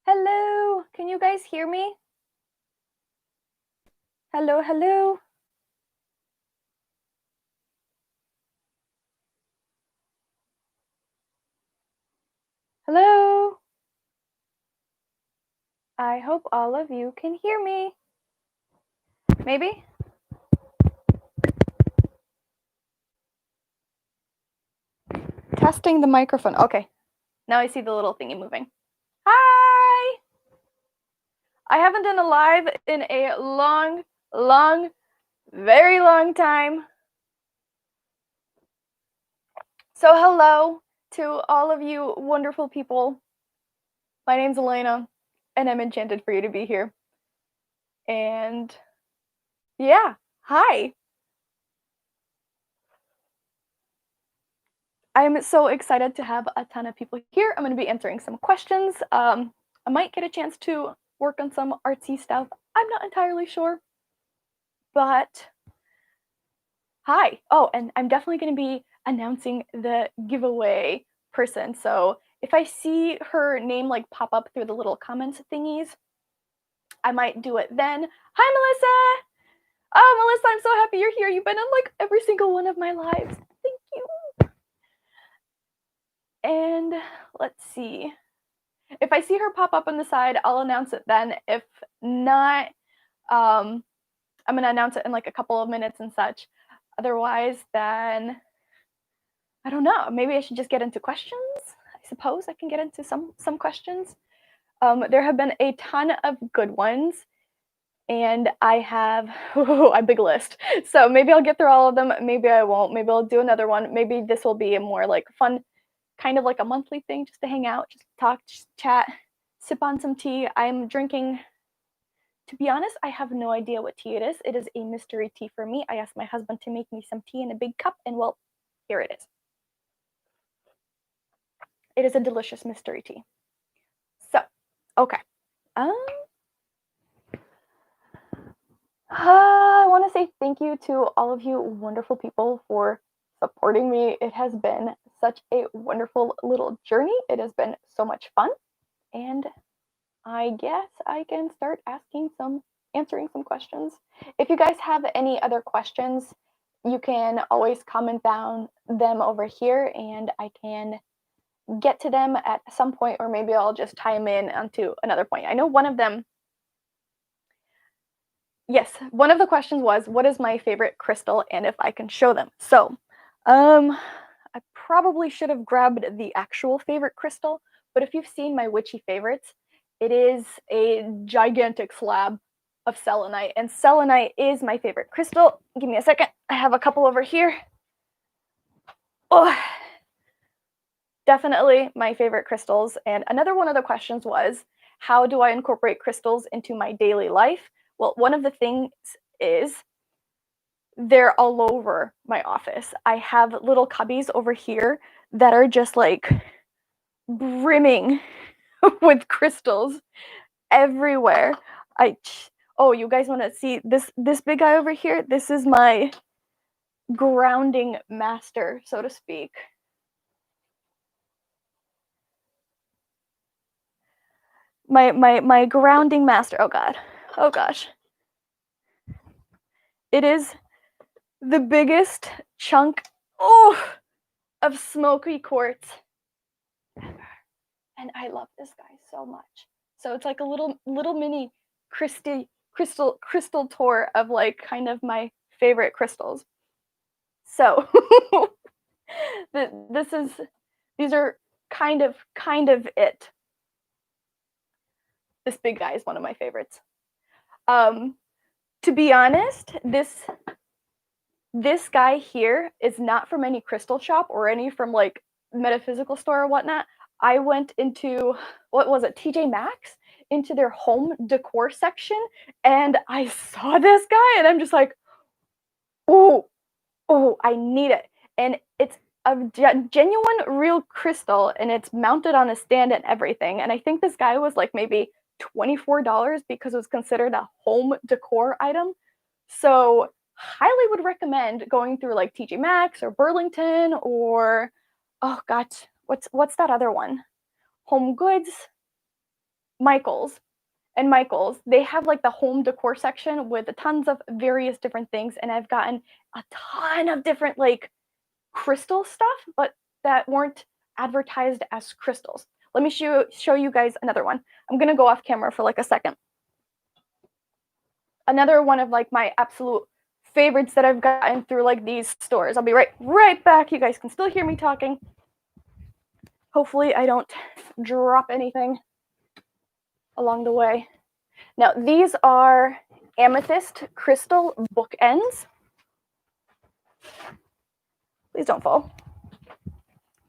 Hello, can you guys hear me? Hello, hello. Hello. I hope all of you can hear me. Maybe? Testing the microphone. Okay, now I see the little thingy moving. Hi! I haven't done a live in a very long time. So hello to all of you wonderful people. My name's Elena, and I'm enchanted for you to be here. And yeah, hi. I'm so excited to have a ton of people here. I'm going to be answering some questions. I might get a chance to work on some artsy stuff. I'm not entirely sure, but hi. Oh, and I'm definitely going to be announcing the giveaway person. So if I see her name like pop up through the little comments thingies, I might do it then. Hi, Melissa. Oh, Melissa, I'm so happy you're here. You've been on like every single one of my lives. Thank you. And let's see. If I see her pop up on the side, I'll announce it then. If not, I'm going to announce it in like a couple of minutes and such. Otherwise, then I don't know. Maybe I should just get into questions. I suppose I can get into some questions. There have been a ton of good ones, and I have a big list. So maybe I'll get through all of them. Maybe I won't. Maybe I'll do another one. Maybe this will be a more like fun, kind of like a monthly thing, just to hang out, just talk, just chat, sip on some tea. I'm drinking. To be honest, I have no idea what tea it is. It is a mystery tea for me. I asked my husband to make me some tea in a big cup, and well, here it is. It is a delicious mystery tea. So, okay. I want to say thank you to all of you wonderful people for supporting me. It has been such a wonderful little journey. It has been so much fun. And I guess I can start answering some questions. If you guys have any other questions, you can always comment down them over here and I can get to them at some point, or maybe I'll just tie them in onto another point. I know one of them, yes, one of the questions was, what is my favorite crystal and if I can show them? So, I probably should have grabbed the actual favorite crystal, but if you've seen my witchy favorites, it is a gigantic slab of selenite, and selenite is my favorite crystal. Give me a second. I have a couple over here. Oh, definitely my favorite crystals. And another one of the questions was, how do I incorporate crystals into my daily life? Well, one of the things is they're all over my office. I have little cubbies over here that are just like brimming with crystals everywhere. Oh, you guys want to see this big guy over here? This is my grounding master, so to speak. My grounding master. Oh god. Oh gosh. It is the biggest chunk of smoky quartz ever. And I love this guy so much. So it's like a little mini crystal tour of like kind of my favorite crystals. So these are kind of it. This big guy is one of my favorites. To be honest, this guy here is not from any crystal shop or any from like metaphysical store or whatnot. I went into, what was it, TJ Maxx, into their home decor section, and I saw this guy, and I'm just like, oh, I need it. And it's a genuine, real crystal, and it's mounted on a stand and everything. And I think this guy was like maybe $24 because it was considered a home decor item. So highly would recommend going through like TJ Maxx or Burlington or, oh god, what's that other one? Home Goods. Michaels. And Michaels, they have like the home decor section with tons of various different things, and I've gotten a ton of different like crystal stuff, but that weren't advertised as crystals. Let me show you guys another one. I'm gonna go off camera for like a second. Another one of like my absolute favorites that I've gotten through like these stores. I'll be right back. You guys can still hear me talking. Hopefully I don't drop anything along the way. Now these are Amethyst crystal bookends. Please don't fall.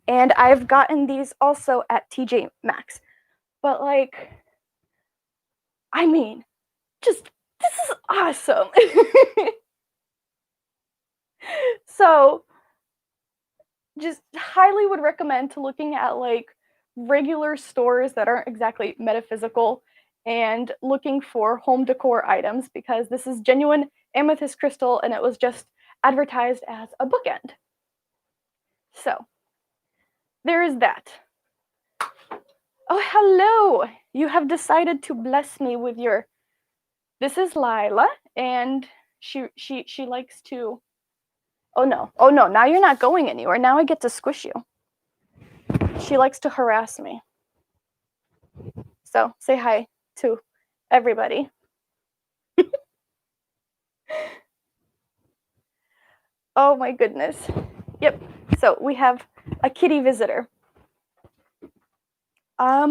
And I've gotten these also at TJ Maxx. But like, I mean, just this is awesome. So just highly would recommend to looking at like regular stores that aren't exactly metaphysical and looking for home decor items, because this is genuine amethyst crystal and it was just advertised as a bookend. So there is that. Oh, hello. You have decided to bless me with your... This is Lila, and she likes to... Oh no, now you're not going anywhere. Now I get to squish you. She likes to harass me. So say hi to everybody. Oh my goodness. Yep, so we have a kitty visitor. A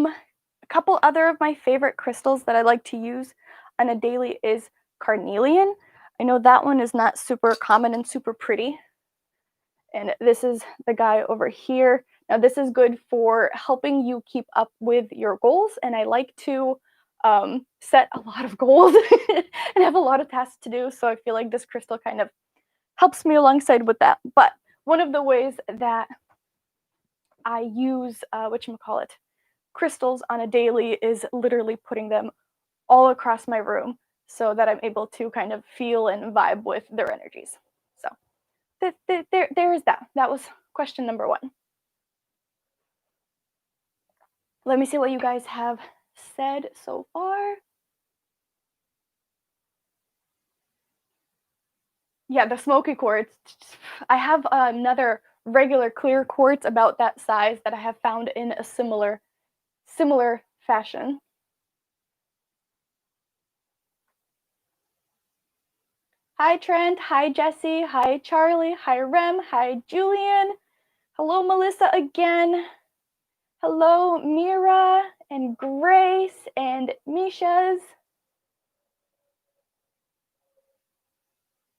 couple other of my favorite crystals that I like to use on a daily is carnelian. I know that one is not super common and super pretty. And this is the guy over here. Now this is good for helping you keep up with your goals, and I like to set a lot of goals and have a lot of tasks to do, so I feel like this crystal kind of helps me alongside with that. But one of the ways that I use whatchamacallit, crystals on a daily is literally putting them all across my room so that I'm able to kind of feel and vibe with their energies. So there is that. That was question number 1. Let me see what you guys have said so far. Yeah, the smoky quartz. I have another regular clear quartz about that size that I have found in a similar fashion. Hi Trent, hi Jesse, hi Charlie, hi Rem, hi Julian. Hello Melissa again. Hello Mira and Grace and Misha's.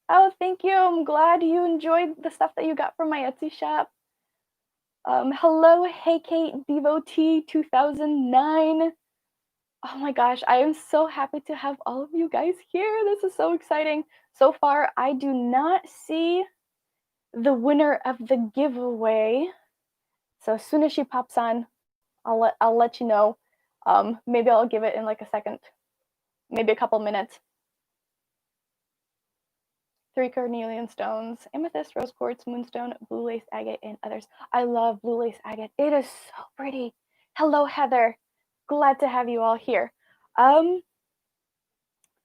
Oh, thank you. I'm glad you enjoyed the stuff that you got from my Etsy shop. Hello, Hey Kate Devotee 2009. Oh my gosh, I am so happy to have all of you guys here. This is so exciting. So far, I do not see the winner of the giveaway. So as soon as she pops on, I'll let you know. Maybe I'll give it in like a second, maybe a couple minutes. 3 carnelian stones, amethyst, rose quartz, moonstone, blue lace agate, and others. I love blue lace agate. It is so pretty. Hello, Heather. Glad to have you all here. I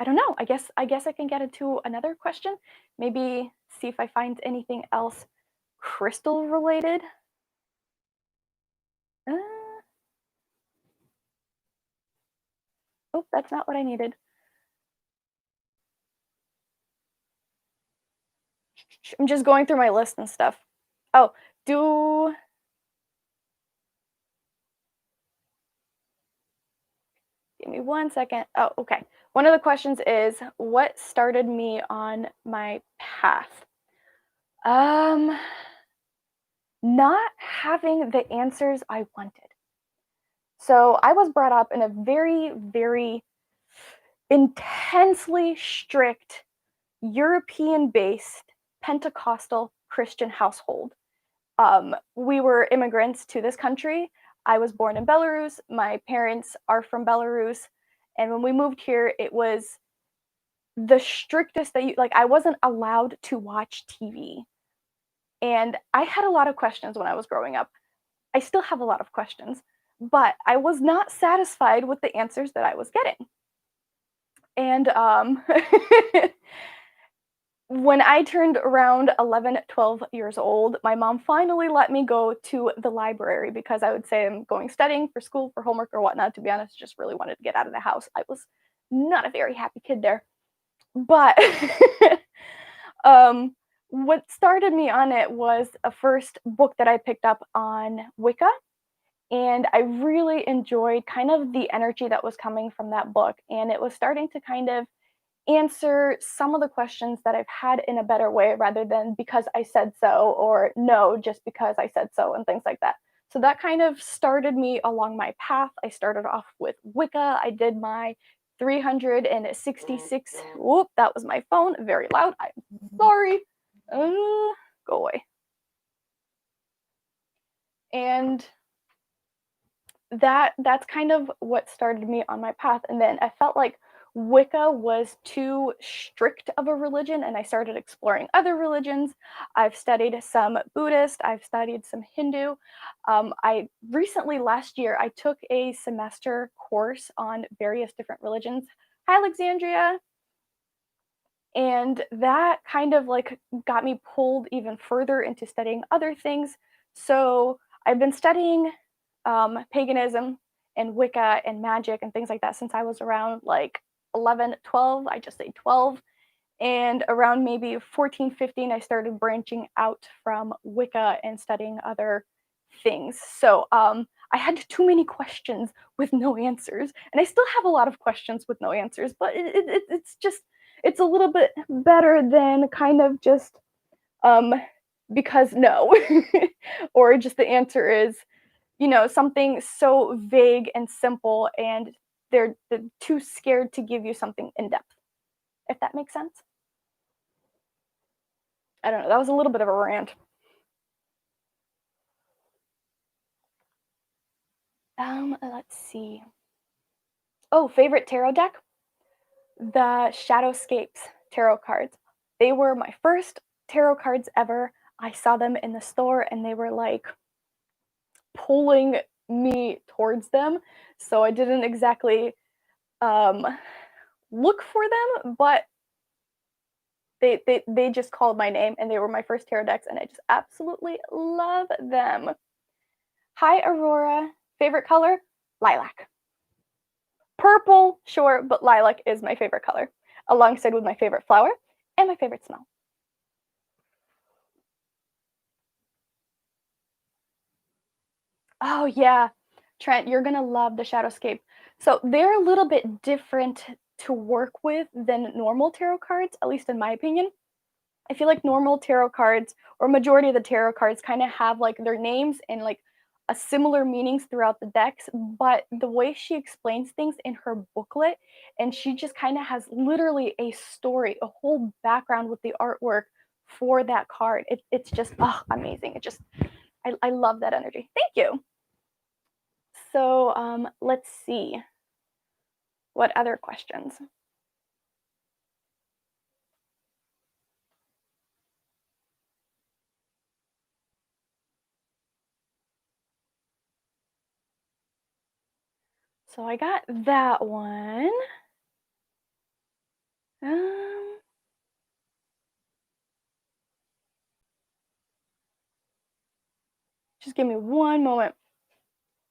don't know. I guess I can get into another question. Maybe see if I find anything else crystal related. Oh, that's not what I needed. I'm just going through my list and stuff. Oh, give me 1 second. Oh, okay. One of the questions is, what started me on my path? Not having the answers I wanted. So I was brought up in a very, very intensely strict European-based Pentecostal Christian household. We were immigrants to this country. I was born in Belarus. My parents are from Belarus. And when we moved here, it was the strictest that you, like, I wasn't allowed to watch TV. And I had a lot of questions when I was growing up. I still have a lot of questions, but I was not satisfied with the answers that I was getting. And when I turned around 11, 12 years old, my mom finally let me go to the library because I would say I'm going studying for school, for homework or whatnot. To be honest, just really wanted to get out of the house. I was not a very happy kid there. But um, what started me on it was a first book that I picked up on Wicca. And I really enjoyed kind of the energy that was coming from that book. And it was starting to kind of answer some of the questions that I've had in a better way rather than because I said so or no, just because I said so and things like that. So that kind of started me along my path. I started off with Wicca. I did my 366. Whoop, that was my phone. Very loud. I'm sorry. Go away. And that's kind of what started me on my path. And then I felt like Wicca was too strict of a religion, and I started exploring other religions. I've studied some Buddhist, I've studied some Hindu. I recently, last year, I took a semester course on various different religions, Alexandria, and that kind of like got me pulled even further into studying other things. So I've been studying paganism and Wicca and magic and things like that since I was around like 11, 12. I just say 12. And around maybe 14, 15, I started branching out from Wicca and studying other things. So I had too many questions with no answers. And I still have a lot of questions with no answers, but it's just, it's a little bit better than kind of just um, because no, or just the answer is something so vague and simple, and they're too scared to give you something in depth, if that makes sense. I don't know. That was a little bit of a rant. Let's see. Oh, favorite tarot deck? The Shadowscapes tarot cards. They were my first tarot cards ever. I saw them in the store and they were like pulling me towards them. So I didn't exactly um, look for them, but they just called my name and they were my first tarot decks and I just absolutely love them. Hi, Aurora. Favorite color? Lilac. Purple, sure, but lilac is my favorite color, alongside with my favorite flower and my favorite smell. Oh, yeah. Trent, you're going to love the Shadowscape. So they're a little bit different to work with than normal tarot cards, at least in my opinion. I feel like normal tarot cards, or majority of the tarot cards, kind of have like their names and like a similar meanings throughout the decks, but the way she explains things in her booklet, and she just kind of has literally a story, a whole background with the artwork for that card. It's just amazing. I love that energy. Thank you. So let's see. What other questions? So I got that one. Um, just give me one moment.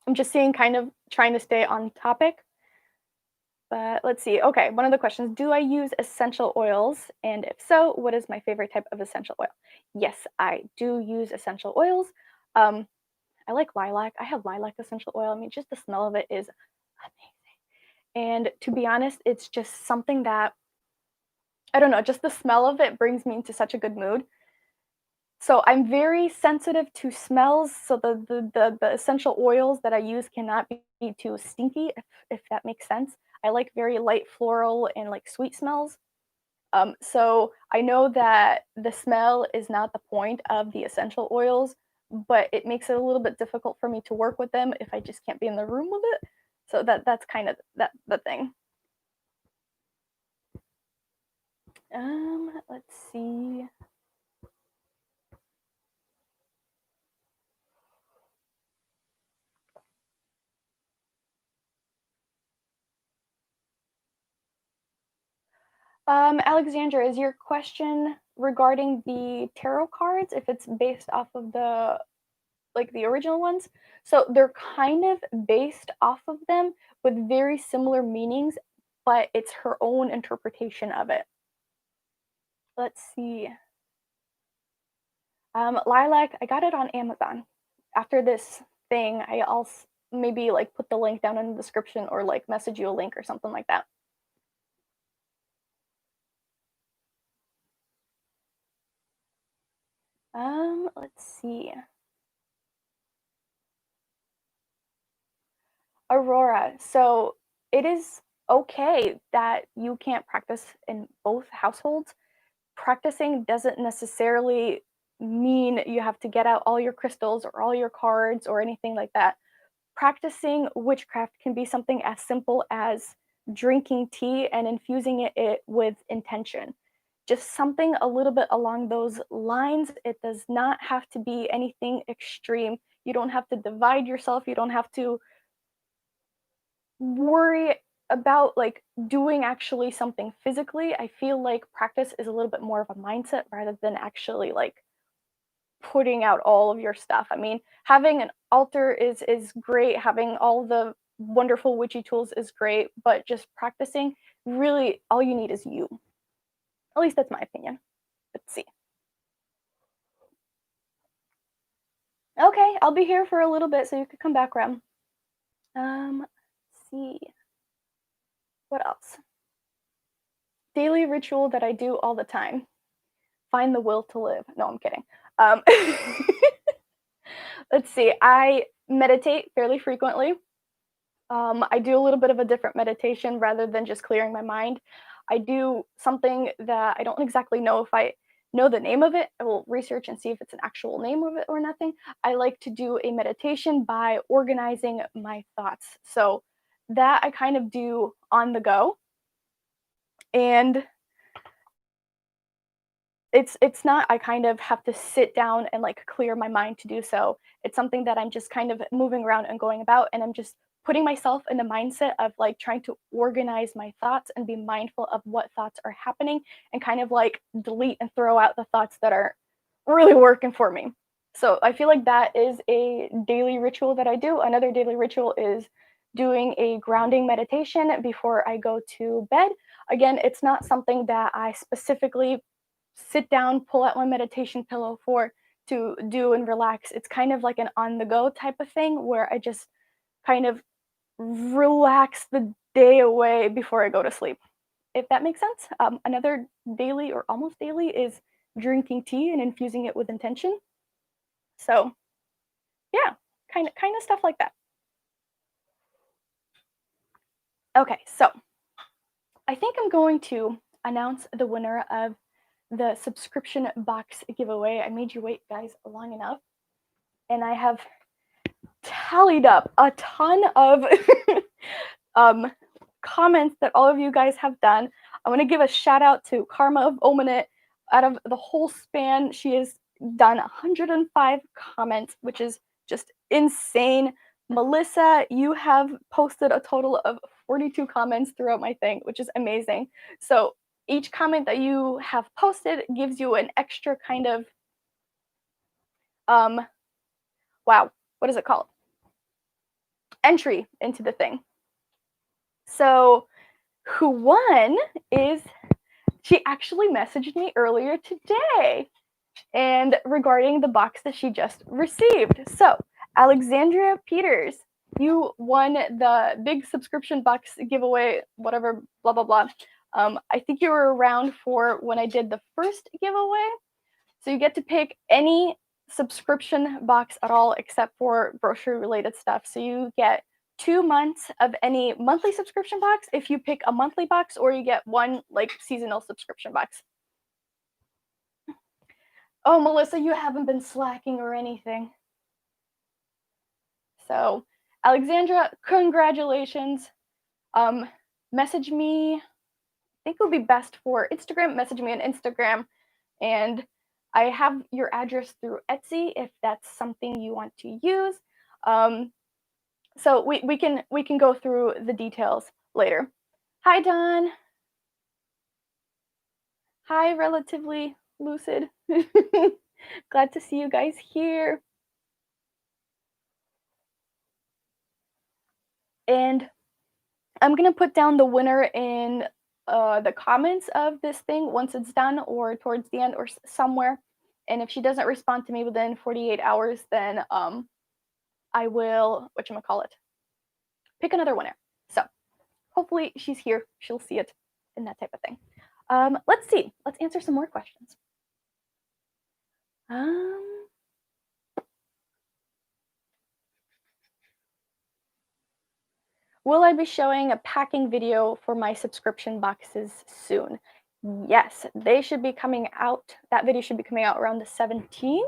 I'm just seeing, kind of trying to stay on topic. But let's see. Okay, one of the questions, do I use essential oils? And if so, what is my favorite type of essential oil? Yes, I do use essential oils. Um, I like lilac. I have lilac essential oil. I mean, just the smell of it is amazing. And to be honest, it's just something that, I don't know, just the smell of it brings me into such a good mood. So I'm very sensitive to smells. So the essential oils that I use cannot be too stinky, if that makes sense. I like very light floral and like sweet smells. So I know that the smell is not the point of the essential oils, but it makes it a little bit difficult for me to work with them if I just can't be in the room with it. So that's kind of the thing. Let's see. Alexandra, is your question regarding the tarot cards, if it's based off of the original ones? So they're kind of based off of them with very similar meanings, but it's her own interpretation of it. Let's see. Lilac, I got it on Amazon. After this thing, I'll maybe like put the link down in the description or like message you a link or something like that. Let's see. Aurora, so it is okay that you can't practice in both households. Practicing doesn't necessarily mean you have to get out all your crystals or all your cards or anything like that. Practicing witchcraft can be something as simple as drinking tea and infusing it with intention. Just something a little bit along those lines. It does not have to be anything extreme. You don't have to divide yourself. You don't have to worry about like doing actually something physically. I feel like practice is a little bit more of a mindset rather than actually like putting out all of your stuff. I mean, having an altar is great, having all the wonderful witchy tools is great, but just practicing, really all you need is you. At least that's my opinion. Let's see. Okay, I'll be here for a little bit so you could come back, Rem. Let's see. What else? Daily ritual that I do all the time. Find the will to live. No, I'm kidding. Let's see. I meditate fairly frequently. I do a little bit of a different meditation rather than just clearing my mind. I do something that I don't exactly know if I know the name of it. I will research and see if it's an actual name of it or nothing. I like to do a meditation by organizing my thoughts. So that I kind of do on the go. And it's not I kind of have to sit down and like clear my mind to do so. It's something that I'm just kind of moving around and going about, and I'm just putting myself in the mindset of like trying to organize my thoughts and be mindful of what thoughts are happening and kind of like delete and throw out the thoughts that are really working for me. So I feel like that is a daily ritual that I do. Another daily ritual is doing a grounding meditation before I go to bed. Again, it's not something that I specifically sit down, pull out my meditation pillow for to do and relax. It's kind of like an on the go type of thing where I just kind of relax the day away before I go to sleep, if that makes sense. Another daily or almost daily is drinking tea and infusing it with intention. So yeah, kind of stuff like that. Okay, so I think I'm going to announce the winner of the subscription box giveaway. I made you wait, guys, long enough. And I have tallied up a ton of comments that all of you guys have done. I want to give a shout out to Karma of Ominit. Out of the whole span, she has done 105 comments, which is just insane. Melissa, you have posted a total of 42 comments throughout my thing, which is amazing. So each comment that you have posted gives you an extra kind of wow, what is it called? Entry into the thing. So who won is, she actually messaged me earlier today and regarding the box that she just received. So Alexandria Peters, you won the big subscription box giveaway, whatever, blah, blah, blah. I think you were around for when I did the first giveaway. So you get to pick any subscription box at all except for grocery related stuff. So you get 2 months of any monthly subscription box if you pick a monthly box, or you get one like seasonal subscription box. Oh, Melissa, you haven't been slacking or anything. So, Alexandra, congratulations. Message me. I think it would be best for Instagram. Message me on Instagram, and I have your address through Etsy if that's something you want to use. So we can go through the details later. Hi, Don. Hi, Relatively Lucid. Glad to see you guys here. And I'm gonna put down the winner in the comments of this thing once it's done, or towards the end, or somewhere. And if she doesn't respond to me within 48 hours, then I will whatchamacallit, pick another winner. So hopefully she's here, she'll see it, and that type of thing. Let's see. Let's answer some more questions. Will I be showing a packing video for my subscription boxes soon? Yes, they should be coming out. That video should be coming out around the 17th.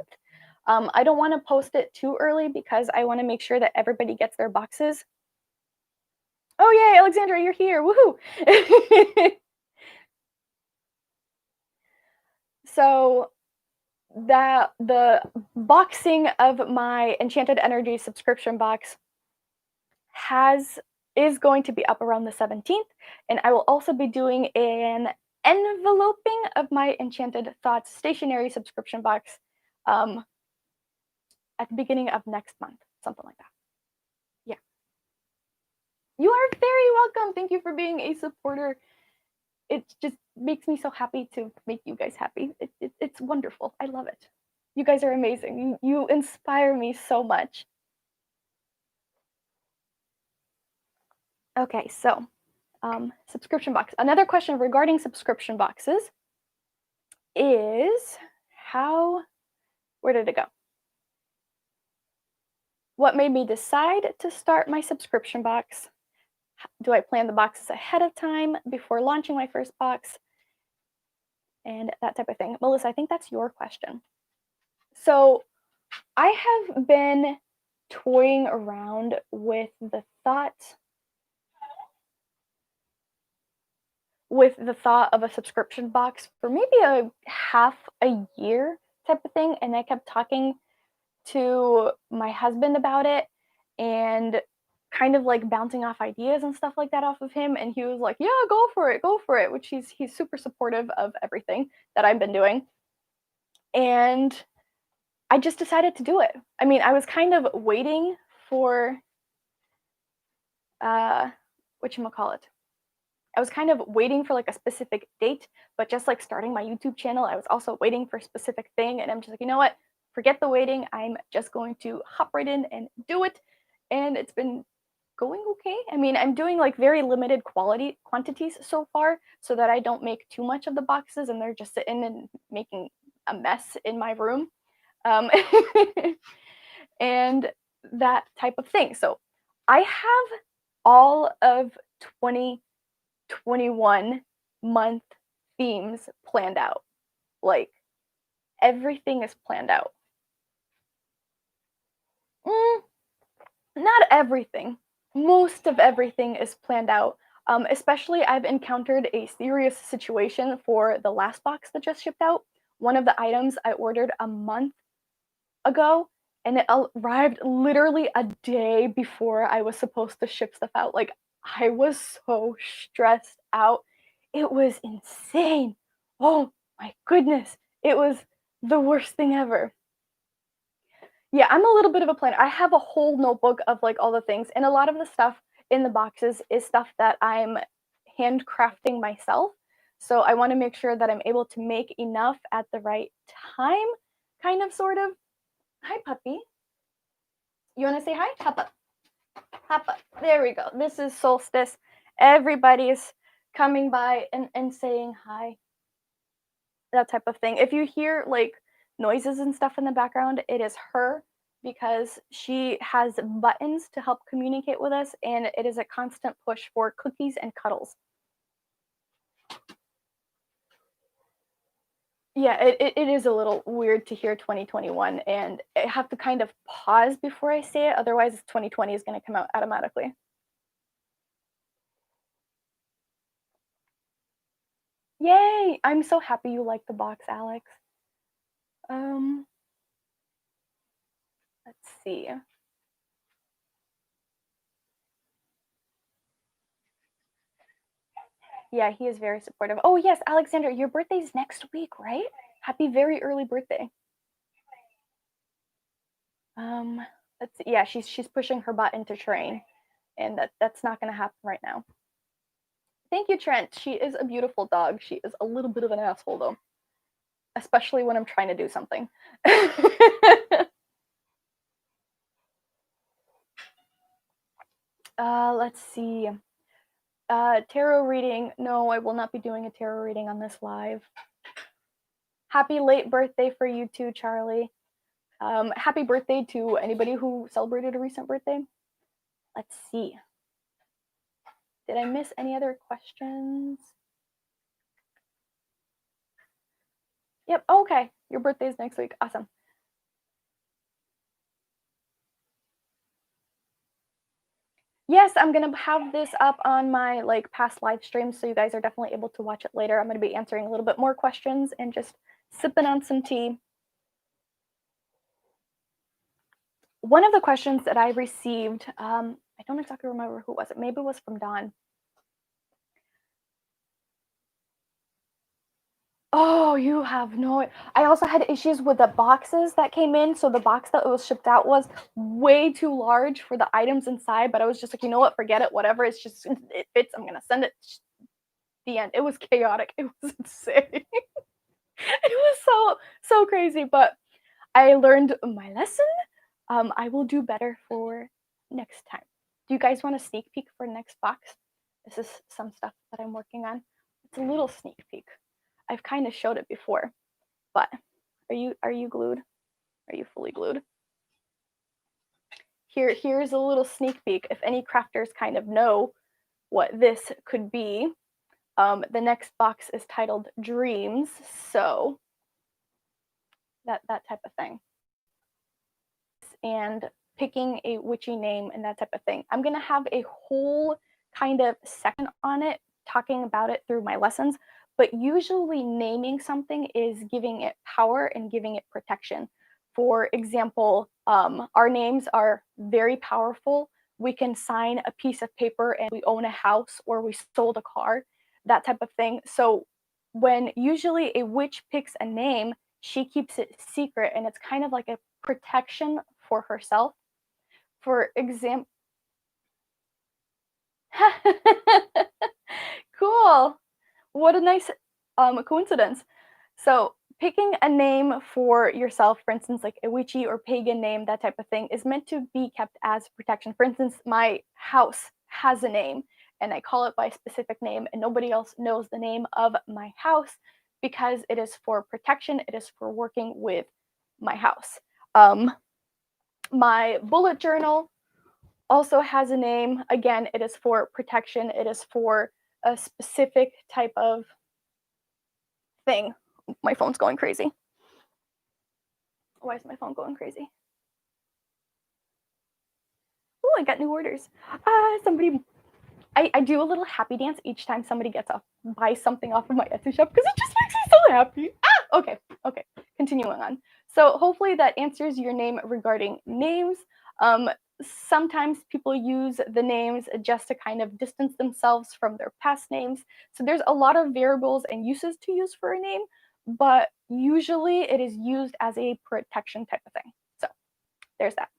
I don't want to post it too early because I want to make sure that everybody gets their boxes. Oh, yay, Alexandra, you're here. Woohoo! So the boxing of my Enchanted Energy subscription box is going to be up around the 17th, and I will also be doing an enveloping of my Enchanted Thoughts stationery subscription box at the beginning of next month, something like that. Yeah. You are very welcome. Thank you for being a supporter. It just makes me so happy to make you guys happy. It's wonderful. I love it. You guys are amazing. You inspire me so much. Okay, so subscription box. Another question regarding subscription boxes is where did it go? What made me decide to start my subscription box? Do I plan the boxes ahead of time before launching my first box? And that type of thing. Melissa, I think that's your question. So I have been toying around with the thought of a subscription box for maybe a half a year type of thing, and I kept talking to my husband about it and kind of like bouncing off ideas and stuff like that off of him, and he was like, yeah, go for it, which he's super supportive of everything that I've been doing. And I just decided to do it. I mean, I was kind of waiting for whatchamacallit. I was kind of waiting for like a specific date, but just like starting my YouTube channel, I was also waiting for a specific thing, and I'm just like, you know what? Forget the waiting. I'm just going to hop right in and do it. And it's been going okay. I mean, I'm doing like very limited quantities so far so that I don't make too much of the boxes and they're just sitting and making a mess in my room. And that type of thing. So I have all of 2021 month themes planned out. Like everything is planned out. Not everything. Most of everything is planned out. Especially, I've encountered a serious situation for the last box that just shipped out. One of the items I ordered a month ago, and it arrived literally a day before I was supposed to ship stuff out. Like, I was so stressed out. It was insane. Oh my goodness. It was the worst thing ever. Yeah, I'm a little bit of a planner. I have a whole notebook of like all the things, and a lot of the stuff in the boxes is stuff that I'm handcrafting myself. So I want to make sure that I'm able to make enough at the right time, kind of, sort of. Hi, puppy. You want to say hi? Hop up. Hop up. There we go. This is Solstice. Everybody's coming by and saying hi. That type of thing. If you hear like noises and stuff in the background, it is her, because she has buttons to help communicate with us, and it is a constant push for cookies and cuddles. Yeah, it is a little weird to hear 2021, and I have to kind of pause before I say it, otherwise 2020 is going to come out automatically. Yay! I'm so happy you like the box, Alex. Let's see. Yeah, he is very supportive. Oh yes, Alexander, your birthday's next week, right? Happy very early birthday. Let's see. Yeah, she's pushing her butt to train, and that's not gonna happen right now. Thank you, Trent. She is a beautiful dog. She is a little bit of an asshole though, especially when I'm trying to do something. Let's see. Tarot reading. No, I will not be doing a tarot reading on this live. Happy late birthday for you too, Charlie. Happy birthday to anybody who celebrated a recent birthday. Let's see. Did I miss any other questions? Yep. Oh, okay. Your birthday is next week. Awesome. Yes, I'm gonna have this up on my past live streams, so you guys are definitely able to watch it later. I'm gonna be answering a little bit more questions and just sipping on some tea. One of the questions that I received, I don't exactly remember who it was. Maybe it was from Dawn. Oh, you have no. I also had issues with the boxes that came in. So the box that was shipped out was way too large for the items inside. But I was just like, you know what? Forget it. Whatever. It's just it fits. I'm gonna send it. The end. It was chaotic. It was insane. It was so crazy. But I learned my lesson. I will do better for next time. Do you guys want a sneak peek for next box? This is some stuff that I'm working on. It's a little sneak peek. I've kind of showed it before, but are you glued? Are you fully glued? Here's a little sneak peek. If any crafters kind of know what this could be, the next box is titled Dreams, so that type of thing. And picking a witchy name and that type of thing. I'm gonna have a whole kind of section on it, talking about it through my lessons. But usually, naming something is giving it power and giving it protection. For example, our names are very powerful. We can sign a piece of paper and we own a house or we sold a car, that type of thing. So, when usually a witch picks a name, she keeps it secret and it's kind of like a protection for herself. For example, cool. What a nice coincidence. So, picking a name for yourself, for instance, like a witchy or pagan name, that type of thing, is meant to be kept as protection. For instance, my house has a name, and I call it by a specific name, and nobody else knows the name of my house because it is for protection. It is for working with my house. My bullet journal also has a name. Again, it is for protection. It is for a specific type of thing. My phone's going crazy. Why is my phone going crazy? Oh, I got new orders. Somebody, I do a little happy dance each time somebody buys something off of my Etsy shop because it just makes me so happy. Okay. Continuing on. So hopefully that answers your name regarding names. Sometimes people use the names just to kind of distance themselves from their past names. So there's a lot of variables and uses to use for a name, but usually it is used as a protection type of thing. So there's that.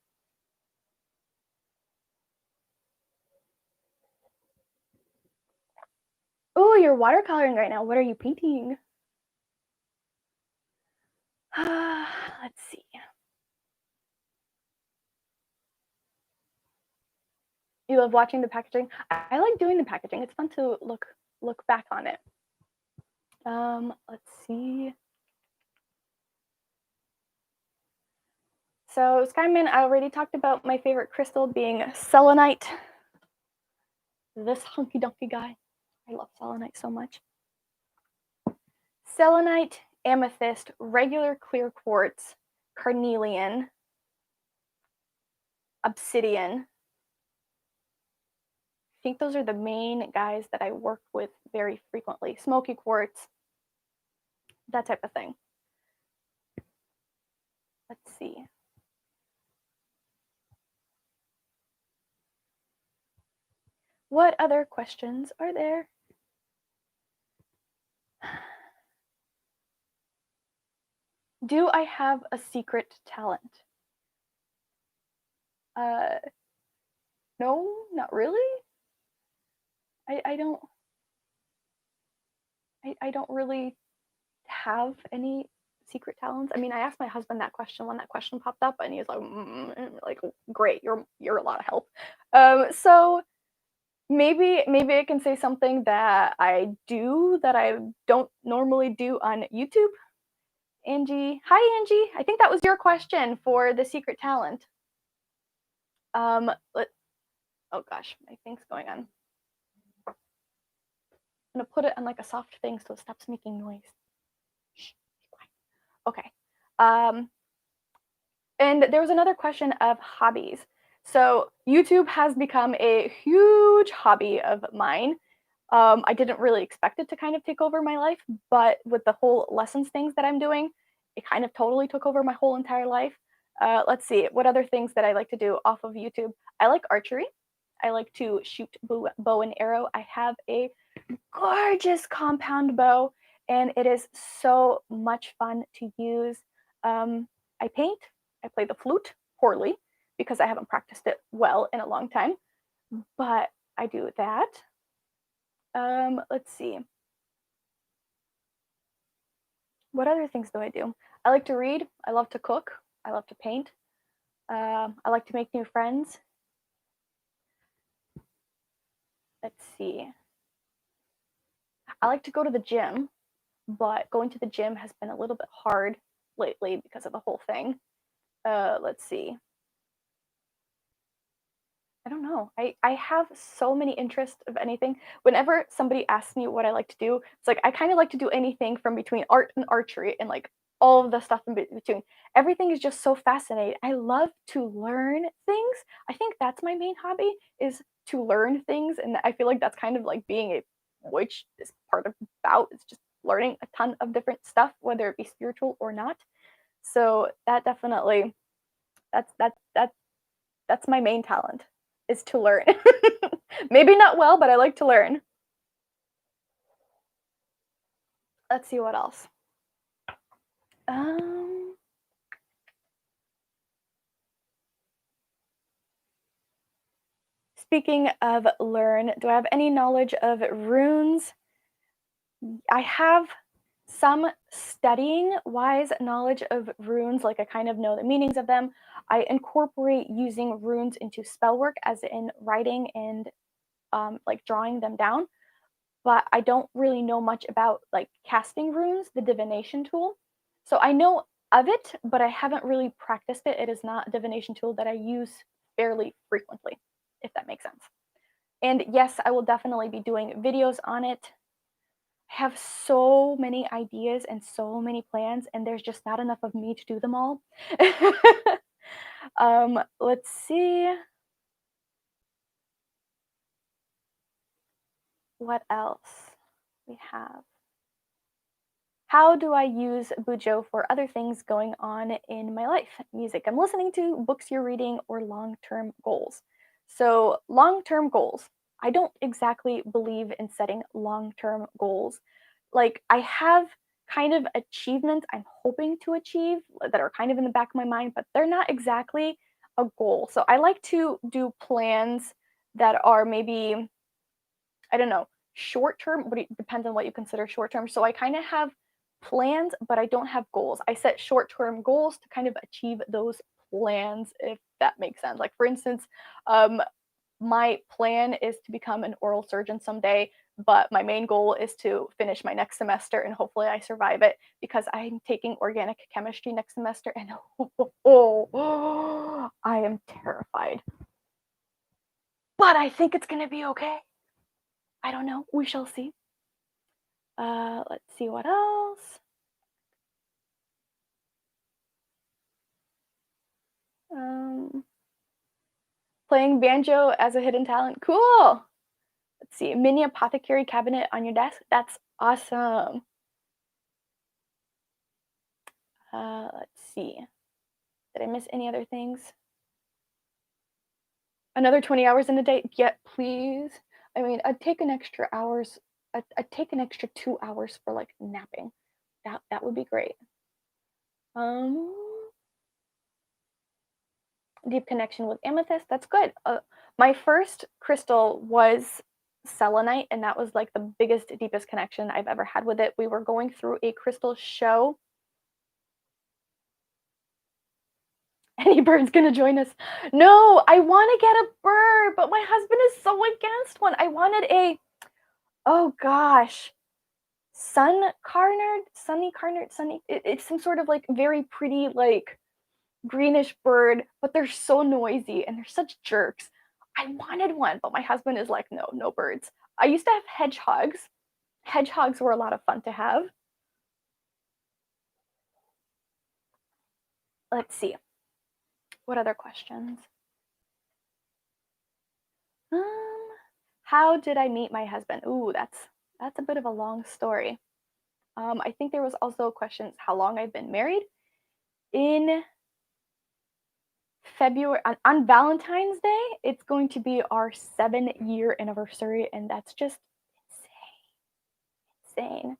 Oh, you're watercoloring right now. What are you painting? Let's see. You love watching the packaging. I like doing the packaging. It's fun to look back on it. Let's see. So Skyman, I already talked about my favorite crystal being selenite. This hunky dunky guy. I love selenite so much. Selenite, amethyst, regular clear quartz, carnelian, obsidian. I think those are the main guys that I work with very frequently. Smoky quartz, that type of thing. Let's see. What other questions are there? Do I have a secret talent? Uh, no, not really. I don't I don't really have any secret talents. I mean, I asked my husband that question when that question popped up, and he was like, like, great, you're a lot of help. So maybe I can say something that I do that I don't normally do on YouTube. Angie, hi Angie. I think that was your question for the secret talent. Let Oh gosh, my thing's going on. I'm gonna put it on like a soft thing so it stops making noise. Shh, be quiet. Okay. And there was another question of hobbies. So YouTube has become a huge hobby of mine. I didn't really expect it to kind of take over my life, but with the whole lessons things that I'm doing, it kind of totally took over my whole entire life. Let's see, what other things that I like to do off of YouTube? I like archery. I like to shoot bow and arrow. I have a gorgeous compound bow, and it is so much fun to use. I paint. I play the flute poorly because I haven't practiced it well in a long time, but I do that. Let's see. What other things do I do? I like to read. I love to cook. I love to paint. I like to make new friends. Let's see. I like to go to the gym, but going to the gym has been a little bit hard lately because of the whole thing. Let's see. I don't know. I have so many interests of anything. Whenever somebody asks me what I like to do, it's like I kind of like to do anything from between art and archery and like all of the stuff in between. Everything is just so fascinating. I love to learn things. I think that's my main hobby is to learn things, and I feel like that's kind of like being a witch is part of about. It's just learning a ton of different stuff, whether it be spiritual or not. So that definitely that's that's my main talent is to learn. Maybe not well, but I like to learn. Let's see what else. Um, Speaking of learn, do I have any knowledge of runes? I have some studying wise knowledge of runes, like I kind of know the meanings of them. I incorporate using runes into spell work, as in writing and like drawing them down. But I don't really know much about like casting runes, the divination tool. So I know of it, but I haven't really practiced it. It is not a divination tool that I use fairly frequently, if that makes sense. And yes, I will definitely be doing videos on it. I have so many ideas and so many plans, and there's just not enough of me to do them all. Let's see what else we have. How do I use Bujo for other things going on in my life? Music I'm listening to, books you're reading, or long term goals? So, long term goals. I don't exactly believe in setting long term goals. Like, I have kind of achievements I'm hoping to achieve that are kind of in the back of my mind, but they're not exactly a goal. So, I like to do plans that are maybe, I don't know, short term, but it depends on what you consider short term. So I kind of have plans, but I don't have goals. I set short term goals to kind of achieve those plans, if that makes sense. Like, for instance, um, my plan is to become an oral surgeon someday, but my main goal is to finish my next semester and hopefully I survive it because I'm taking organic chemistry next semester and I am terrified. But I think it's going to be okay. I don't know. We shall see. Let's see what else. Um, Playing banjo as a hidden talent. Cool. Let's see. Mini apothecary cabinet on your desk. That's awesome. Let's see. Did I miss any other things? Another 20 hours in a day? Yeah, please. I mean, I'd take an extra hours. I'd take an extra 2 hours for like napping. That would be great. Um, deep connection with amethyst. That's good. My first crystal was selenite, and that was like the biggest, deepest connection I've ever had with it. We were going through a crystal show. Any bird's gonna join us. No, I want to get a bird, but my husband is so against one. I wanted a, oh gosh, sunny. It's some sort of like very pretty, like greenish bird, but they're so noisy and they're such jerks. I wanted one, but my husband is like, no, no birds. I used to have hedgehogs. Hedgehogs were a lot of fun to have. Let's see. What other questions? Um, how did I meet my husband? Ooh, that's a bit of a long story. I think there was also questions how long I've been married. In February, on Valentine's Day, it's going to be our 7-year anniversary, and that's just insane.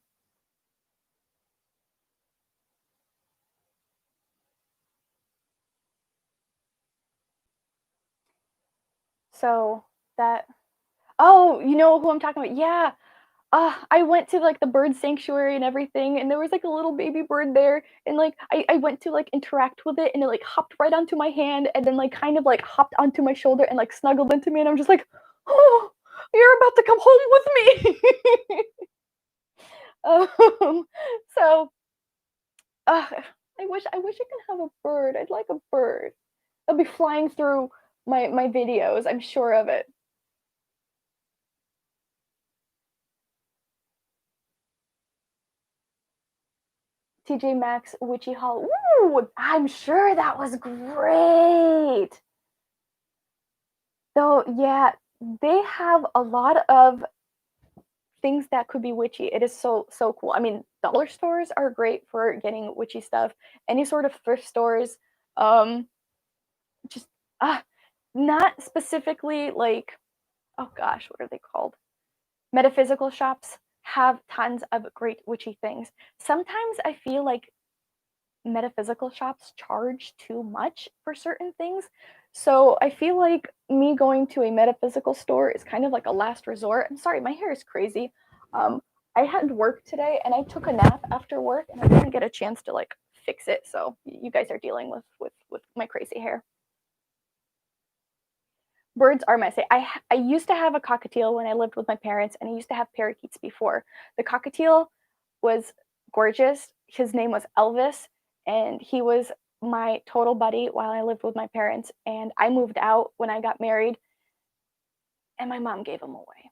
So that, oh, you know who I'm talking about? Yeah. I went to like the bird sanctuary and everything, and there was like a little baby bird there, and like I went to like interact with it, and it like hopped right onto my hand, and then like kind of like hopped onto my shoulder and like snuggled into me, and I'm just like, oh, you're about to come home with me. um, so uh, I wish I could have a bird. I'd like a bird. I'll be flying through my videos. I'm sure of it. TJ Maxx, Witchy Hall. Ooh, I'm sure that was great. Though, yeah, they have a lot of things that could be witchy. It is so cool. I mean, dollar stores are great for getting witchy stuff. Any sort of thrift stores, um, just ah, not specifically like, oh gosh, what are they called? Metaphysical shops have tons of great witchy things. Sometimes I feel like metaphysical shops charge too much for certain things. So I feel like me going to a metaphysical store is kind of like a last resort. I'm sorry, my hair is crazy. Um, I had work today and I took a nap after work and I didn't get a chance to like fix it. So you guys are dealing with my crazy hair. Birds are messy. I used to have a cockatiel when I lived with my parents, and I used to have parakeets before. The cockatiel was gorgeous. His name was Elvis, and he was my total buddy while I lived with my parents. And I moved out when I got married, and my mom gave him away.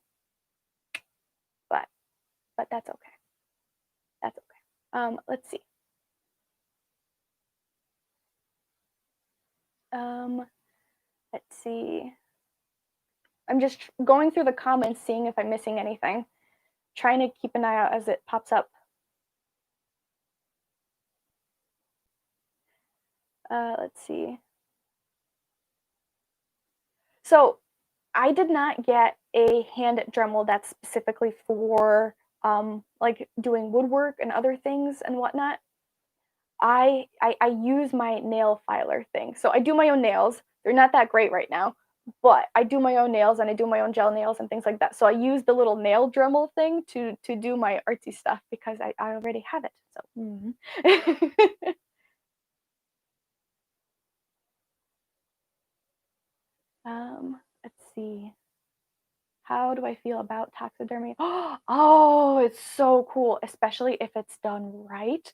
But that's okay. That's okay. Let's see. Um, let's see. I'm just going through the comments, seeing if I'm missing anything. Trying to keep an eye out as it pops up. Let's see. So I did not get a hand Dremel that's specifically for like doing woodwork and other things and whatnot. I use my nail filer thing. So I do my own nails. They're not that great right now, but I do my own nails and I do my own gel nails and things like that. So I use the little nail Dremel thing to do my artsy stuff because I already have it. So let's see. How do I feel about taxidermy? Oh, it's so cool, especially if it's done right.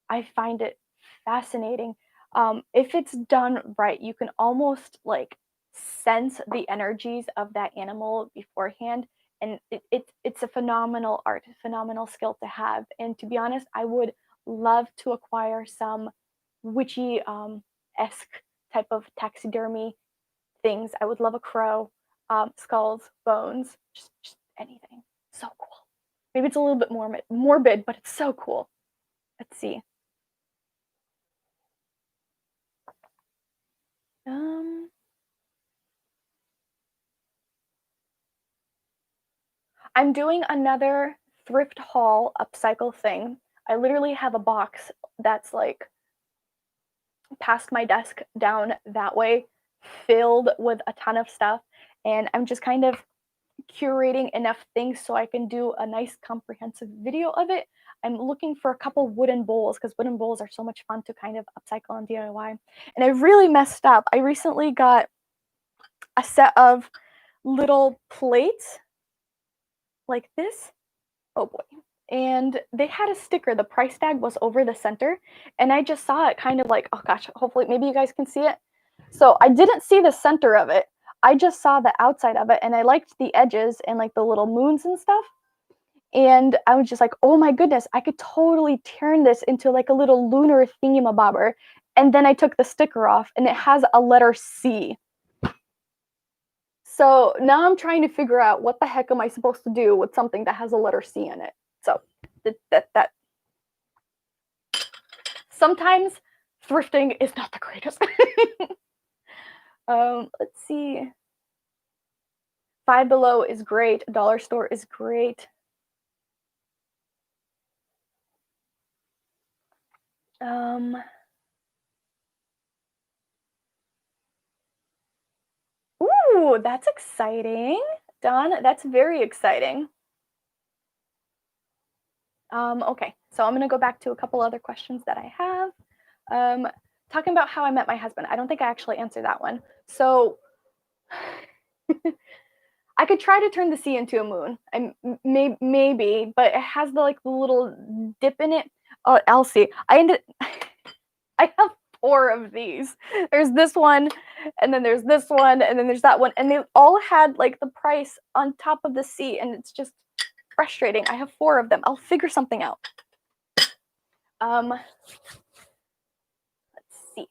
I find it fascinating. If it's done right, you can almost like sense the energies of that animal beforehand. And it's a phenomenal art, phenomenal skill to have. And to be honest, I would love to acquire some witchy esque type of taxidermy things. I would love a crow, skulls, bones, just anything. So cool. Maybe it's a little bit more morbid, but it's so cool. Let's see. Um, I'm doing another thrift haul upcycle thing. I literally have a box that's like past my desk down that way, filled with a ton of stuff, and I'm just kind of curating enough things so I can do a nice comprehensive video of it. I'm looking for a couple wooden bowls because wooden bowls are so much fun to kind of upcycle and DIY. And I really messed up. I recently got a set of little plates like this. Oh boy. And they had a sticker. The price tag was over the center. And I just saw it kind of like, oh gosh, hopefully maybe you guys can see it. So I didn't see the center of it. I just saw the outside of it, and I liked the edges and like the little moons and stuff. And I was just like, oh my goodness, I could totally turn this into like a little lunar thingamabobber. And then I took the sticker off, and it has a letter C. So now I'm trying to figure out what the heck am I supposed to do with something that has a letter C in it. So that sometimes thrifting is not the greatest. Let's see. Five Below is great. Dollar Store is great. Ooh, that's exciting. Don, that's very exciting. Okay, so I'm gonna go back to a couple other questions that I have. Talking about how I met my husband. I don't think I actually answered that one. So I could try to turn the sea into a moon. Maybe, but it has the like the little dip in it. Oh, Elsie, I have 4 of these. There's this one, and then there's this one, and then there's that one, and they all had like the price on top of the sea, and it's just frustrating. I have 4 of them. I'll figure something out. Let's see.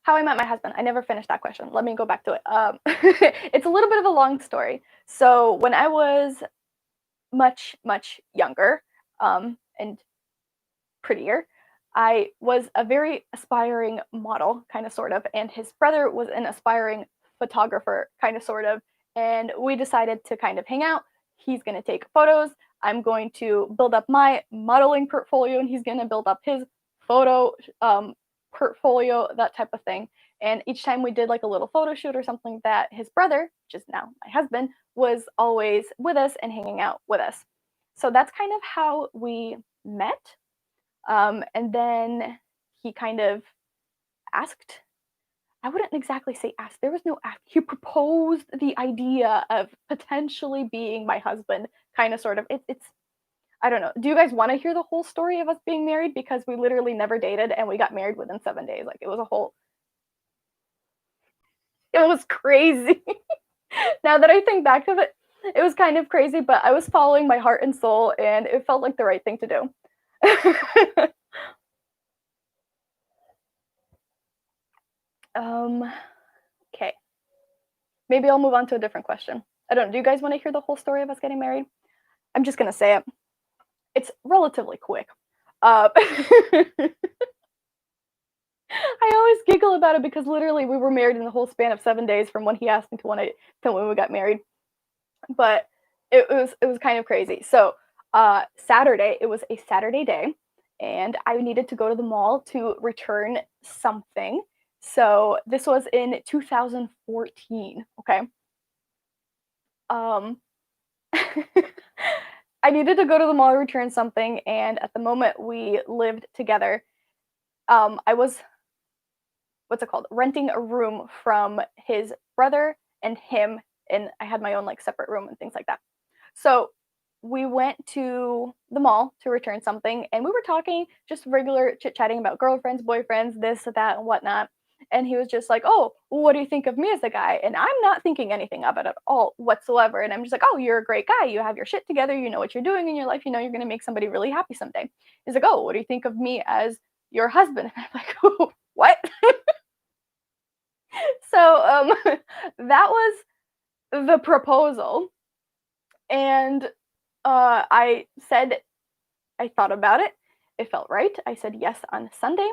How I met my husband. I never finished that question. Let me go back to it. It's a little bit of a long story. So when I was much, much younger, and prettier, I was a very aspiring model, kind of, sort of, and his brother was an aspiring photographer, kind of, sort of, and we decided to kind of hang out. He's going to take photos. I'm going to build up my modeling portfolio, and he's going to build up his photo portfolio, that type of thing. And each time we did like a little photo shoot or something, that his brother, which is now my husband, was always with us and hanging out with us. So that's kind of how we met. And then he kind of asked, I wouldn't exactly say ask, there was no ask. He proposed the idea of potentially being my husband, kind of, sort of. It's I don't know. Do you guys want to hear the whole story of us being married? Because we literally never dated and we got married within 7 days. Like, it was crazy. Now that I think back of it, it was kind of crazy, but I was following my heart and soul, and it felt like the right thing to do. Okay. Maybe I'll move on to a different question. I don't know. Do you guys want to hear the whole story of us getting married? I'm just gonna say it. It's relatively quick. I always giggle about it because literally we were married in the whole span of 7 days from when he asked me to when we got married. But it was kind of crazy. So Saturday, it was a Saturday day, and I needed to go to the mall to return something. So this was in 2014. Okay. I needed to go to the mall to return something, and at the moment we lived together, I was, what's it called, renting a room from his brother and him, and I had my own like separate room and things like that. So we went to the mall to return something, and we were talking, just regular chit chatting about girlfriends, boyfriends, this, that, and whatnot. And he was just like, "Oh, what do you think of me as a guy?" And I'm not thinking anything of it at all whatsoever. And I'm just like, "Oh, you're a great guy. You have your shit together. You know what you're doing in your life. You know you're going to make somebody really happy someday." He's like, "Oh, what do you think of me as your husband?" And I'm like, "Oh, what?" So that was the proposal. And I said, I thought about it. It felt right. I said yes on Sunday.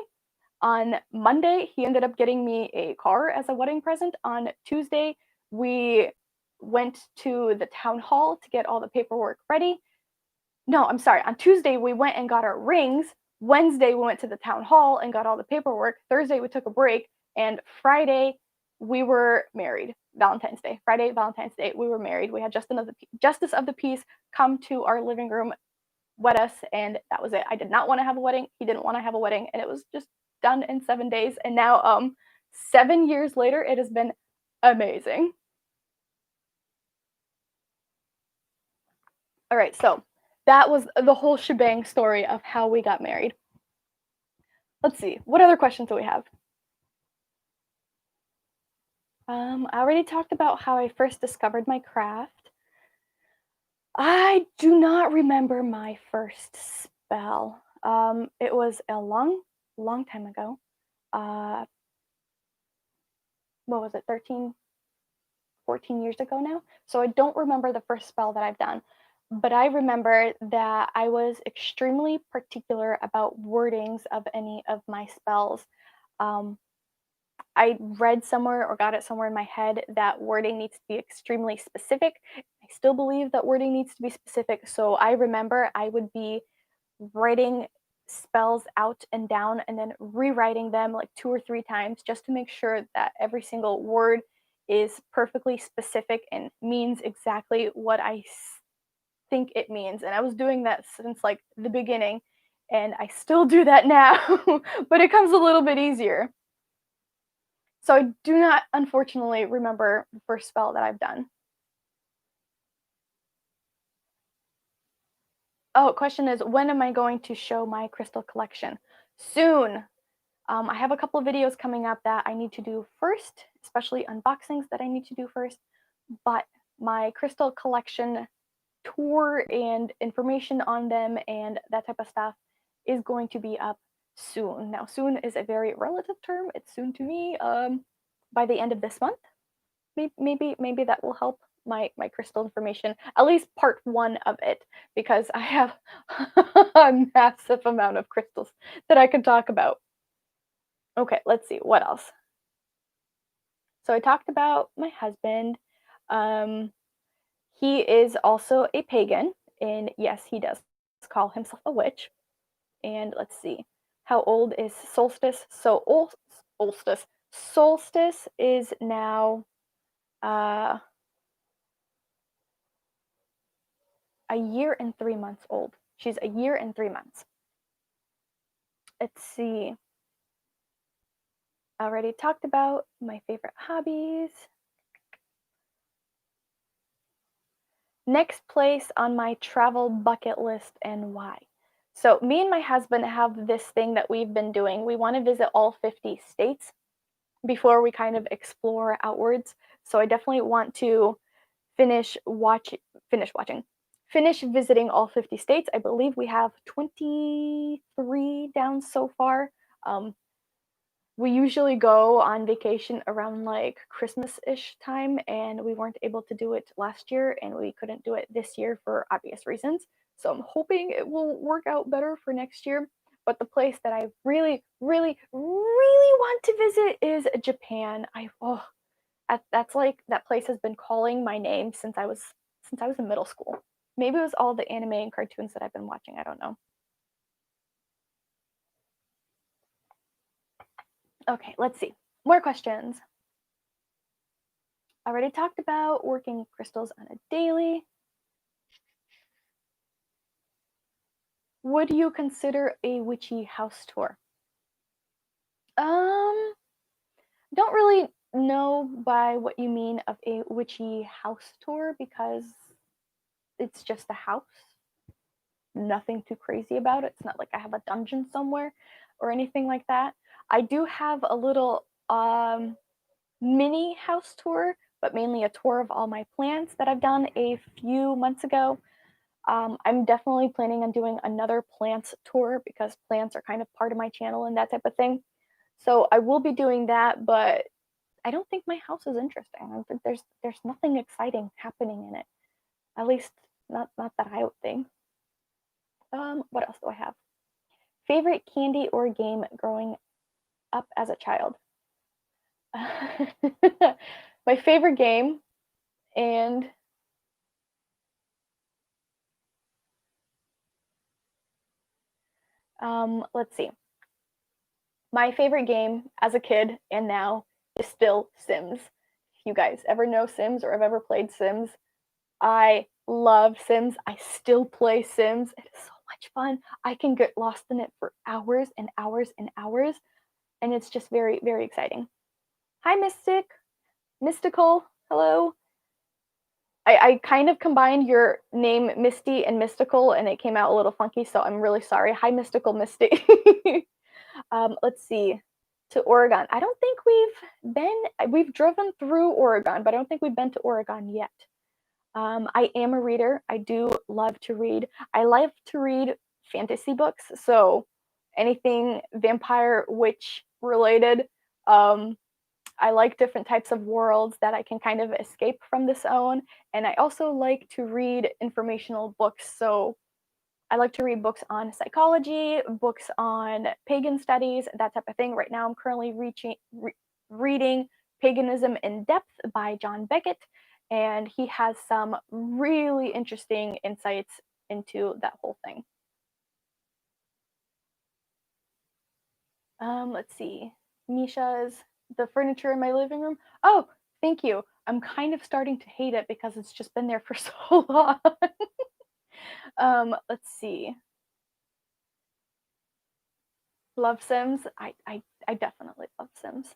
On Monday, he ended up getting me a car as a wedding present. On Tuesday, we went to the town hall to get all the paperwork ready. No, I'm sorry. On Tuesday, we went and got our rings. Wednesday, we went to the town hall and got all the paperwork. Thursday, we took a break. And Friday, we were married. Valentine's Day. Friday, Valentine's Day, we were married. We had Justice of the Peace come to our living room, wed us, and that was it. I did not want to have a wedding. He didn't want to have a wedding. And it was just done in 7 days. And now, 7 years later, it has been amazing. All right, so that was the whole shebang story of how we got married. Let's see, what other questions do we have? I already talked about how I first discovered my craft. I do not remember my first spell. It was a long, long time ago. What was it, 13, 14 years ago now? So I don't remember the first spell that I've done. But I remember that I was extremely particular about wordings of any of my spells. I read somewhere or got it somewhere in my head that wording needs to be extremely specific. I still believe that wording needs to be specific. So I remember I would be writing spells out and down and then rewriting them like 2 or 3 times just to make sure that every single word is perfectly specific and means exactly what I think it means. And I was doing that since like the beginning, and I still do that now, but it comes a little bit easier. So I do not, unfortunately, remember the first spell that I've done. Oh, question is, when am I going to show my crystal collection? Soon. I have a couple of videos coming up that I need to do first, especially unboxings that I need to do first. But my crystal collection tour and information on them and that type of stuff is going to be up soon. Now, soon is a very relative term. It's soon to me. By the end of this month, maybe that will help my crystal information, at least part one of it, because I have a massive amount of crystals that I can talk about. Okay, let's see what else. So I talked about my husband. Um, he is also a pagan, and yes, he does call himself a witch. And let's see, how old is solstice? So solstice is now a year and 3 months old. She's a year and 3 months. Let's see. I already talked about my favorite hobbies. Next place on my travel bucket list and why. So me and my husband have this thing that we've been doing. We want to visit all 50 states before we kind of explore outwards. So I definitely want to finish visiting all 50 states. I believe we have 23 down so far. We usually go on vacation around like Christmas-ish time, and we weren't able to do it last year, and we couldn't do it this year for obvious reasons. So I'm hoping it will work out better for next year. But the place that I really, really, really want to visit is Japan. That's like that place has been calling my name since I was in middle school. Maybe it was all the anime and cartoons that I've been watching. I don't know. Okay, let's see. More questions. I already talked about working crystals on a daily. Would you consider a witchy house tour? Don't really know by what you mean of a witchy house tour because it's just a house. Nothing too crazy about it. It's not like I have a dungeon somewhere or anything like that. I do have a little mini house tour, but mainly a tour of all my plants that I've done a few months ago. I'm definitely planning on doing another plants tour because plants are kind of part of my channel and that type of thing. So I will be doing that, but I don't think my house is interesting. I think there's nothing exciting happening in it. At least not that I would think. What else do I have? Favorite candy or game growing up as a child? My favorite game And let's see. My favorite game as a kid and now is still Sims. If you guys ever know Sims or have ever played Sims, I love Sims. I still play Sims. It is so much fun. I can get lost in it for hours and hours and hours, and it's just very, very exciting. Hi, Mystical. Hello. I kind of combined your name Misty and Mystical, and it came out a little funky, so I'm really sorry. Hi, Mystical Misty. Let's see. To Oregon. I don't think we've driven through Oregon, but I don't think we've been to Oregon yet. I am a reader. I do love to read. I love to read fantasy books, so anything vampire, witch related. I like different types of worlds that I can kind of escape from the zone, and I also like to read informational books. So I like to read books on psychology, books on pagan studies, that type of thing. Right now, I'm currently reading Paganism in Depth by John Beckett, and he has some really interesting insights into that whole thing. Let's see. Misha's the furniture in my living room. Oh, thank you. I'm kind of starting to hate it because it's just been there for so long. Let's see. Love Sims. I definitely love Sims.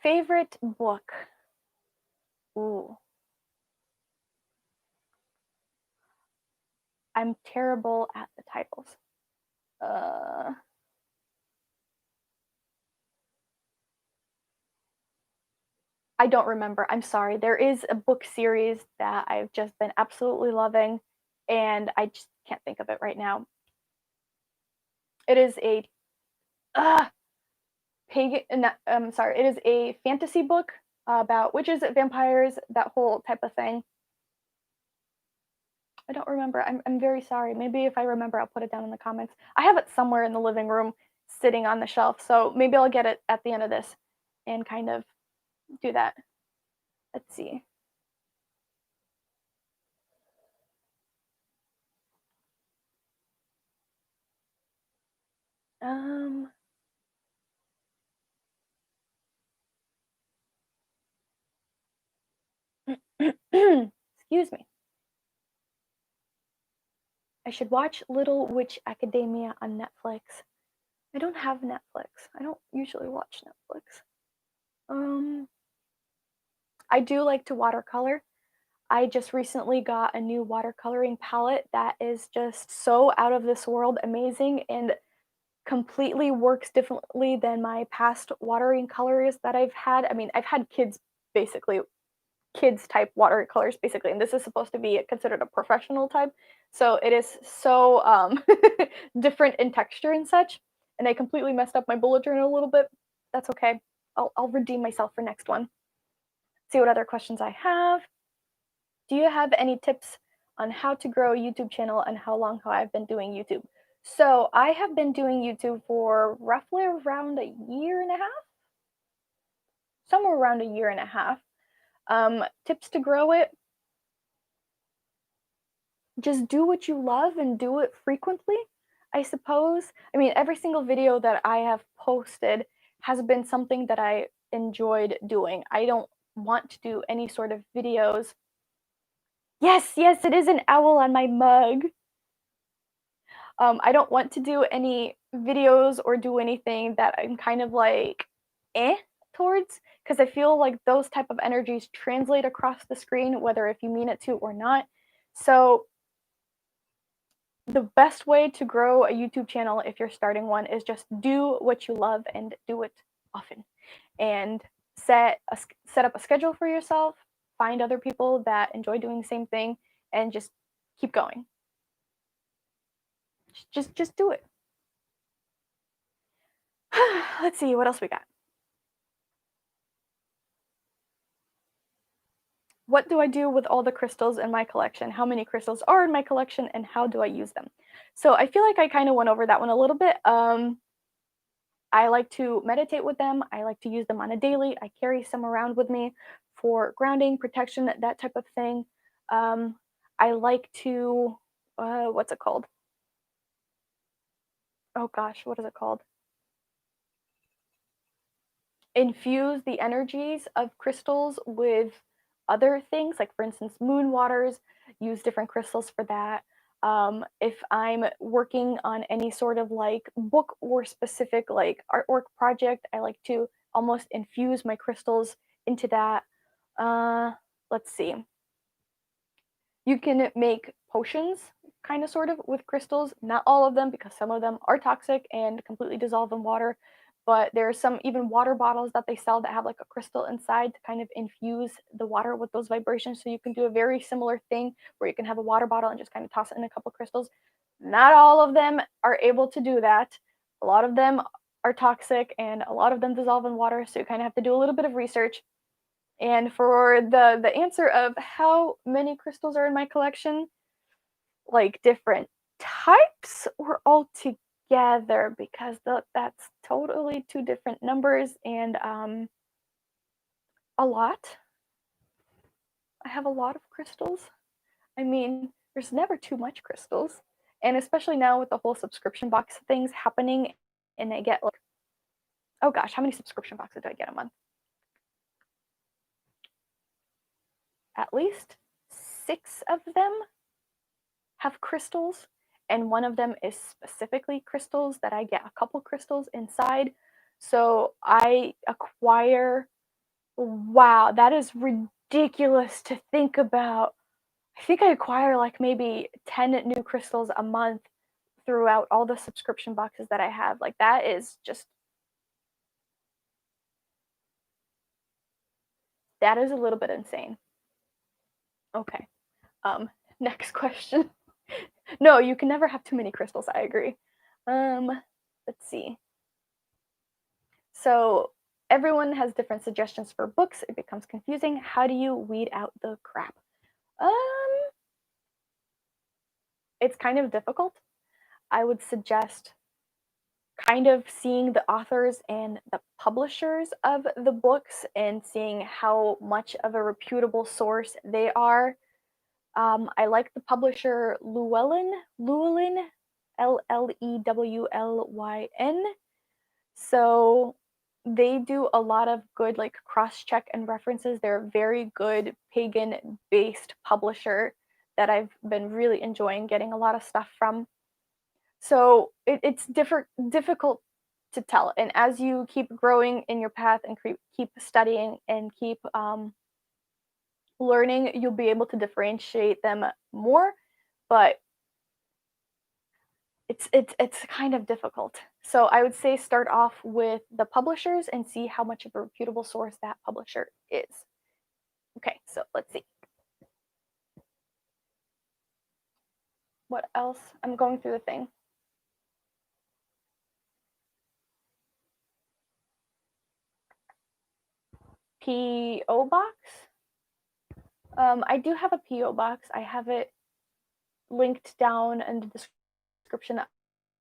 Favorite book. Ooh. I'm terrible at the titles. I don't remember. I'm sorry. There is a book series that I've just been absolutely loving, and I just can't think of it right now. It is a pagan. I'm sorry. It is a fantasy book about witches, vampires, that whole type of thing. I don't remember. I'm very sorry. Maybe if I remember, I'll put it down in the comments. I have it somewhere in the living room, sitting on the shelf. So maybe I'll get it at the end of this, and kind of do that. Let's see. Excuse me. I should watch Little Witch Academia on Netflix. I don't have Netflix. I don't usually watch Netflix. I do like to watercolor. I just recently got a new watercoloring palette that is just so out of this world amazing and completely works differently than my past watering colors that I've had. I mean, I've had kids type watercolors basically, and this is supposed to be considered a professional type. So it is so different in texture and such. And I completely messed up my bullet journal a little bit. That's okay. I'll redeem myself for next one. See what other questions I have. Do you have any tips on how to grow a YouTube channel and how long have I been doing YouTube? So I have been doing YouTube for roughly around a year and a half, somewhere around a year and a half. Tips to grow it: just do what you love and do it frequently, I suppose. I mean, every single video that I have posted has been something that I enjoyed doing. I don't want to do any sort of videos. Yes, yes, it is an owl on my mug. I don't want to do any videos or do anything that I'm kind of like towards, because I feel like those type of energies translate across the screen, whether if you mean it to or not. So the best way to grow a YouTube channel if you're starting one is just do what you love and do it often, and set up a schedule for yourself, find other people that enjoy doing the same thing, and just keep going. Just do it. Let's see what else we got. What do I do with all the crystals in my collection? How many crystals are in my collection and how do I use them? So I feel like I kind of went over that one a little bit. I like to meditate with them. I like to use them on a daily. I carry some around with me for grounding, protection, that type of thing. Um, I like to, what's it called? Oh gosh, what is it called? Infuse the energies of crystals with other things, like for instance, moon waters, use different crystals for that. If I'm working on any sort of like book or specific like artwork project, I like to almost infuse my crystals into that. Uh, let's see. You can make potions, kind of sort of, with crystals. Not all of them, because some of them are toxic and completely dissolve in water. But there are some even water bottles that they sell that have like a crystal inside to kind of infuse the water with those vibrations. So you can do a very similar thing where you can have a water bottle and just kind of toss it in a couple crystals. Not all of them are able to do that. A lot of them are toxic and a lot of them dissolve in water. So you kind of have to do a little bit of research. And for the answer of how many crystals are in my collection, like different types or all together, because that's totally two different numbers and a lot. I have a lot of crystals. I mean, there's never too much crystals. And especially now with the whole subscription box things happening, and I get like, oh gosh, how many subscription boxes do I get a month? At least 6 of them have crystals, and one of them is specifically crystals that I get a couple crystals inside. So I acquire, wow, that is ridiculous to think about. I think I acquire like maybe 10 new crystals a month throughout all the subscription boxes that I have. Like that is just, that is a little bit insane. Okay. Um Next question. No, you can never have too many crystals, I agree. Let's see. So everyone has different suggestions for books. It becomes confusing. How do you weed out the crap? Um, it's kind of difficult. I would suggest kind of seeing the authors and the publishers of the books and seeing how much of a reputable source they are. I like the publisher Llewellyn, Llewlyn. So they do a lot of good like cross check and references. They're a very good pagan based publisher that I've been really enjoying getting a lot of stuff from. So it's difficult to tell. And as you keep growing in your path and keep studying and keep learning, you'll be able to differentiate them more. But it's kind of difficult. So I would say start off with the publishers and see how much of a reputable source that publisher is. Okay, so let's see. What else? I'm going through the thing. P.O. box? I do have a P.O. box. I have it linked down in the description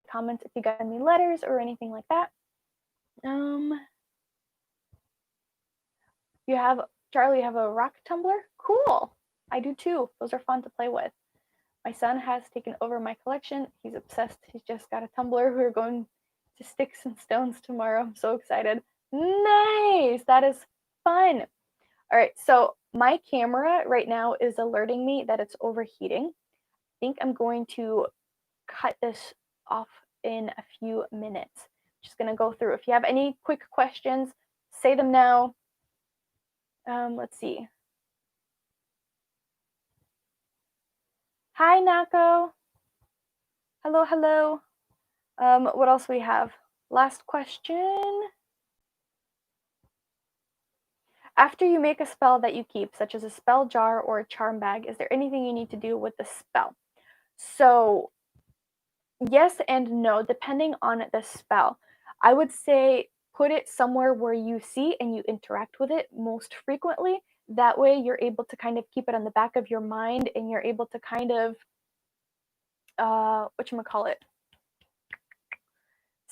comments if you got any letters or anything like that. You have, Charlie, you have a rock tumbler? Cool. I do too. Those are fun to play with. My son has taken over my collection. He's obsessed. He's just got a tumbler. We're going to Sticks and Stones tomorrow. I'm so excited. Nice. That is fun. All right. So my camera right now is alerting me that it's overheating. I think I'm going to cut this off in a few minutes. Just going to go through. If you have any quick questions, say them now. Let's see. Hi, Nako. Hello, hello. What else we have? Last question. After you make a spell that you keep, such as a spell jar or a charm bag, is there anything you need to do with the spell? So, yes and no, depending on the spell. I would say put it somewhere where you see and you interact with it most frequently. That way, you're able to kind of keep it on the back of your mind and you're able to kind of, whatchamacallit,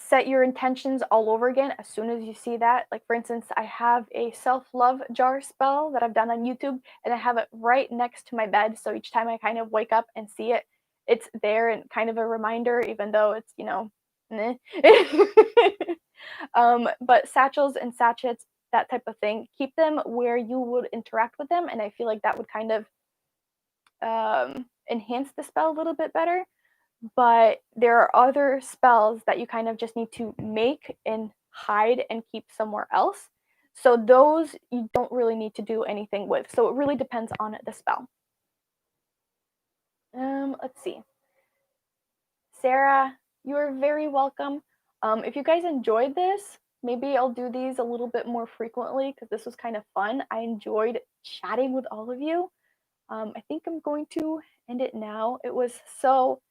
set your intentions all over again as soon as you see that. Like, for instance, I have a self-love jar spell that I've done on YouTube, and I have it right next to my bed. So each time I kind of wake up and see it, it's there and kind of a reminder, even though it's, meh. But satchels and sachets, that type of thing, keep them where you would interact with them. And I feel like that would kind of enhance the spell a little bit better. But there are other spells that you kind of just need to make and hide and keep somewhere else. So those you don't really need to do anything with. So it really depends on the spell. Let's see. Sarah, you are very welcome. If you guys enjoyed this, maybe I'll do these a little bit more frequently because this was kind of fun. I enjoyed chatting with all of you. I think I'm going to end it now. It was so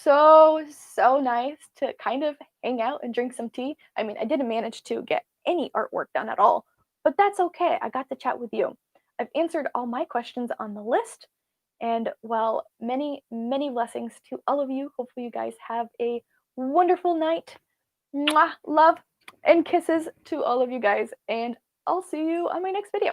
nice to kind of hang out and drink some tea. I mean, I didn't manage to get any artwork done at all, but that's okay. I got to chat with you. I've answered all my questions on the list. And well, many blessings to all of you. Hopefully, you guys have a wonderful night. Mwah, love and kisses to all of you guys. And I'll see you on my next video.